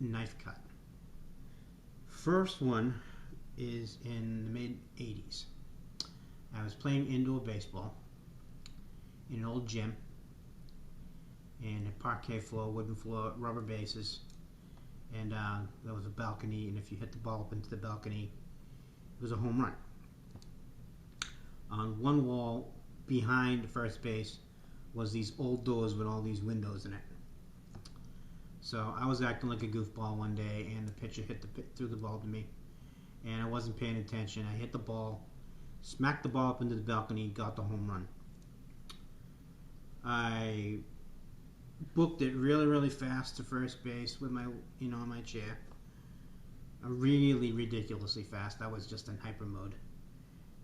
knife cut. First one is in the mid-80s. I was playing indoor baseball in an old gym, and a parquet floor, wooden floor, rubber bases, and there was a balcony, and if you hit the ball up into the balcony, it was a home run. On one wall behind first base was these old doors with all these windows in it. So I was acting like a goofball one day, and the pitcher threw the ball to me, and I wasn't paying attention. I hit the ball, smacked the ball up into the balcony, got the home run. I booked it really, really fast to first base with my, on my chair. Really ridiculously fast. I was just in hyper mode.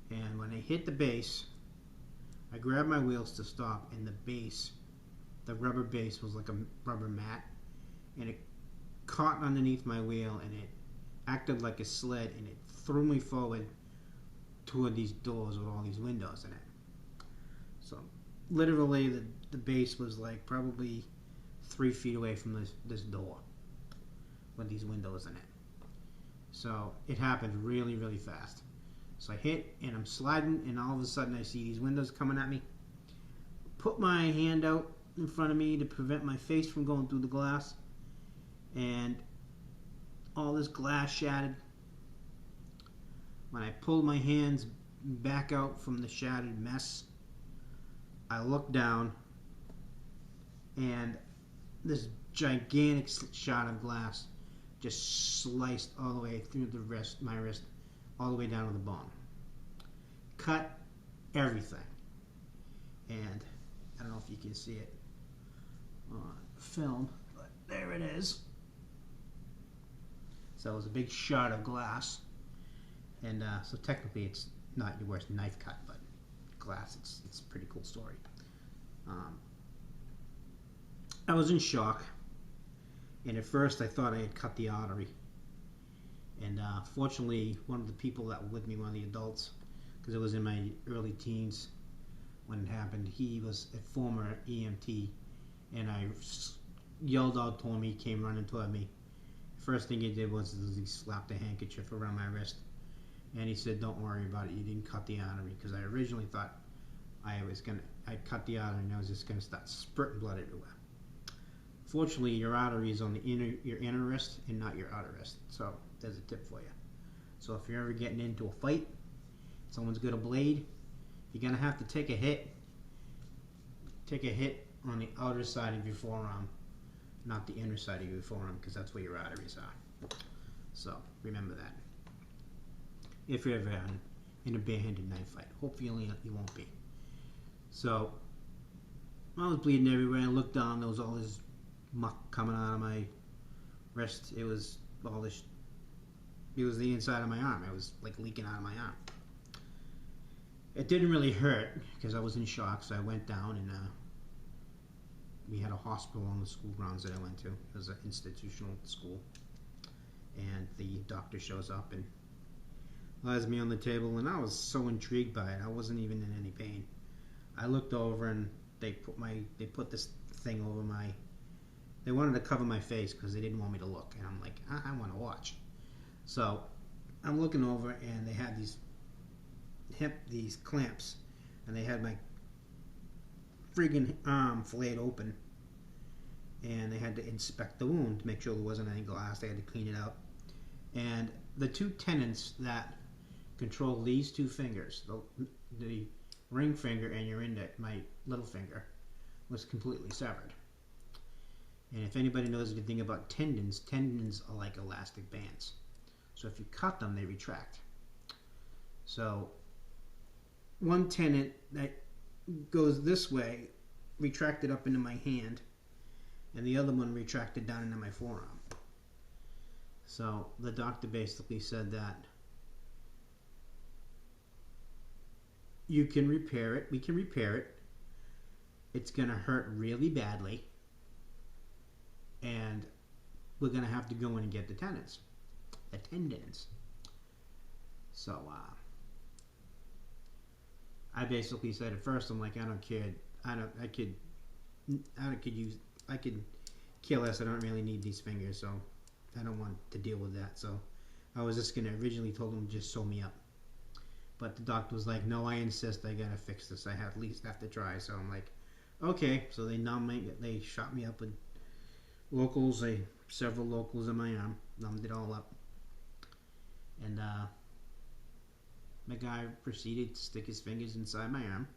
And when I hit the base, I grabbed my wheels to stop, and the rubber base was like a rubber mat, and it caught underneath my wheel, and it acted like a sled, and it threw me forward toward these doors with all these windows in it. So literally the base was like probably 3 feet away from this door with these windows in it. So it happened really, really fast. So I hit, and I'm sliding, and all of a sudden I see these windows coming at me. Put my hand out in front of me to prevent my face from going through the glass, and all this glass shattered. When I pulled my hands back out from the shattered mess, I looked down, and this gigantic shot of glass just sliced all the way through my wrist, all the way down to the bone. Cut everything. And I don't know if you can see it on film, but there it is. So it was a big shot of glass. And so technically it's not your worst knife cut, but glass, it's a pretty cool story. I was in shock, and at first I thought I had cut the artery. And fortunately, one of the people that were with me, one of the adults, because it was in my early teens when it happened, he was a former EMT, and I yelled out to him. He came running toward me. First thing he did was he slapped a handkerchief around my wrist, and he said, "Don't worry about it. You didn't cut the artery," because I originally thought I cut the artery and I was just gonna start spurting blood everywhere. Fortunately, your artery is on your inner wrist and not your outer wrist. So there's a tip for you. So if you're ever getting into a fight, someone's got a blade, you're gonna have to take a hit. Take a hit on the outer side of your forearm, not the inner side of your forearm, because that's where your arteries are. So remember that. If you're ever in a barehanded knife fight, hopefully you won't be. So I was bleeding everywhere. I looked down. There was all this muck coming out of my wrist. It was all this. It was the inside of my arm. It was like leaking out of my arm. It didn't really hurt because I was in shock. So I went down, and we had a hospital on the school grounds that I went to. It was an institutional school, and the doctor shows up and lies me on the table, and I was so intrigued by it. I wasn't even in any pain. I looked over, and they put this thing over my. They wanted to cover my face because they didn't want me to look, and I'm like, I want to watch. So I'm looking over, and they had these clamps, and they had my friggin' arm flayed open, and they had to inspect the wound to make sure there wasn't any glass. They had to clean it out, and the two tendons that control these two fingers, the ring finger and your index, my little finger, was completely severed. And if anybody knows anything about tendons are like elastic bands. So if you cut them, they retract. So one tendon that goes this way retracted up into my hand, and the other one retracted down into my forearm. So the doctor basically said that you can repair it. We can repair it. It's going to hurt really badly, and we're going to have to go in and get the tendons. So I basically said at first, I'm like, I don't care. I could care less. I don't really need these fingers, so I don't want to deal with that. So I was just gonna originally told him to just sew me up. But the doctor was like, no, I insist, I gotta fix this. I at least have to try. So I'm like, okay. So they shot me up with locals, several locals in my arm, numbed it all up. And the guy proceeded to stick his fingers inside my arm.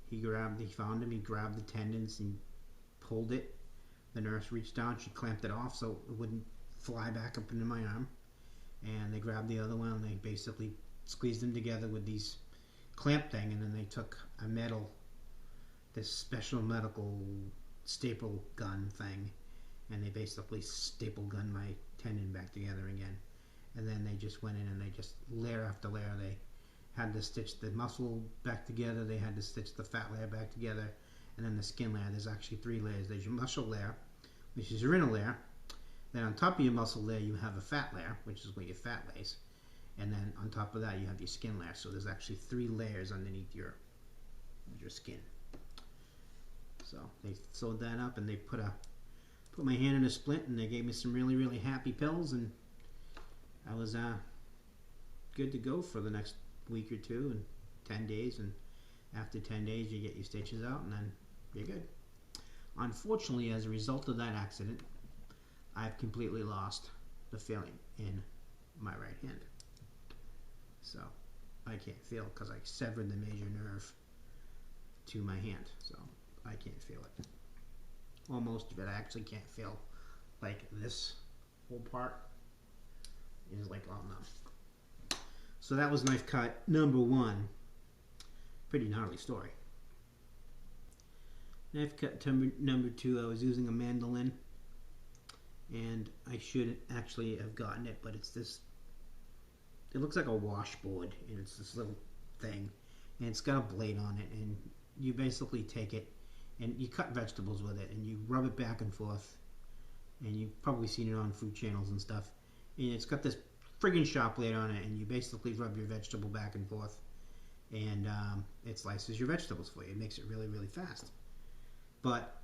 He found him, he grabbed the tendons and pulled it. The nurse reached down, she clamped it off so it wouldn't fly back up into my arm. And they grabbed the other one and they basically squeezed them together with these clamp thing, and then they took this special medical staple gun thing, and they basically staple gun my tendon back together again. And then they just went in and they just layer after layer, they had to stitch the muscle back together, they had to stitch the fat layer back together, and then the skin layer. There's actually 3 layers. There's your muscle layer, which is your inner layer. Then on top of your muscle layer you have a fat layer, which is where your fat lays. And then on top of that you have your skin layer. So there's actually 3 layers underneath your skin. So they sewed that up, and they put my hand in a splint, and they gave me some really, really happy pills, and I was good to go for the next week or 2 and 10 days. And after 10 days you get your stitches out, and then you're good. Unfortunately, as a result of that accident, I've completely lost the feeling in my right hand. So I can't feel because I severed the major nerve to my hand, so I can't feel it. Well, most of it I actually can't feel. Like this whole part is like all numb. So that was knife cut number 1. Pretty gnarly story. Knife cut number 2, I was using a mandolin, and I should actually have gotten it, but it's this, it looks like a washboard, and it's this little thing, and it's got a blade on it, and you basically take it and you cut vegetables with it, and you rub it back and forth, and you've probably seen it on food channels and stuff, and it's got this friggin' sharp blade on it, and you basically rub your vegetable back and forth, and it slices your vegetables for you. It makes it really, really fast. But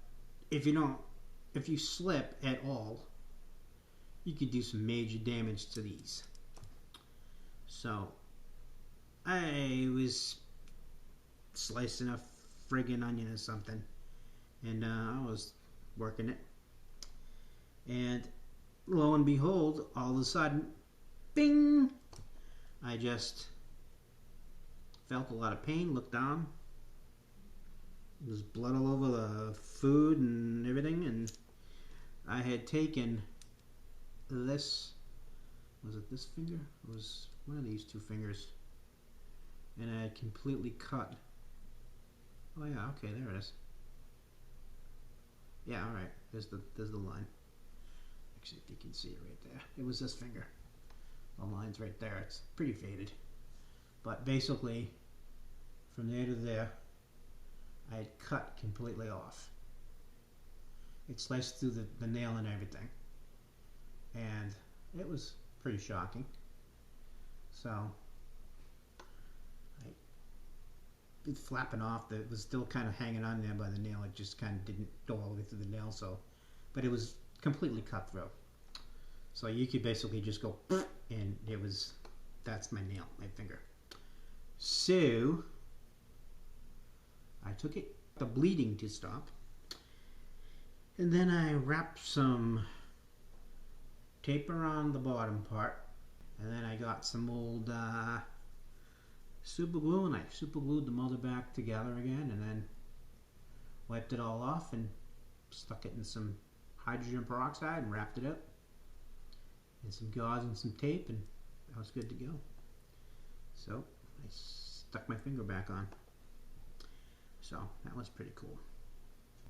if you slip at all, you could do some major damage to these. So I was slicing a friggin' onion or something, and I was working it, and lo and behold, all of a sudden, bing, I just felt a lot of pain, looked down, there was blood all over the food and everything, and I had taken this, was it this finger? It was one of these 2 fingers, and I had completely cut. Oh yeah, okay, there it is. Yeah, alright, there's the line. Actually, if you can see it right there, it was this finger. The line's right there. It's pretty faded, but basically from there to there I had cut completely off. It sliced through the nail and everything, and it was pretty shocking. So it's flapping off. It was still kind of hanging on there by the nail. It just kind of didn't go all the way through the nail. So, but it was completely cut through. So you could basically just go, and that's my nail, my finger. So I took it, the bleeding to stop, and then I wrapped some tape around the bottom part, and then I got some old super glue, and I super glued the mother back together again, and then wiped it all off and stuck it in some hydrogen peroxide and wrapped it up, and some gauze and some tape, and I was good to go. So I stuck my finger back on. So that was pretty cool.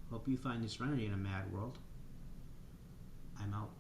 Hope you find the serenity in a mad world. I'm out.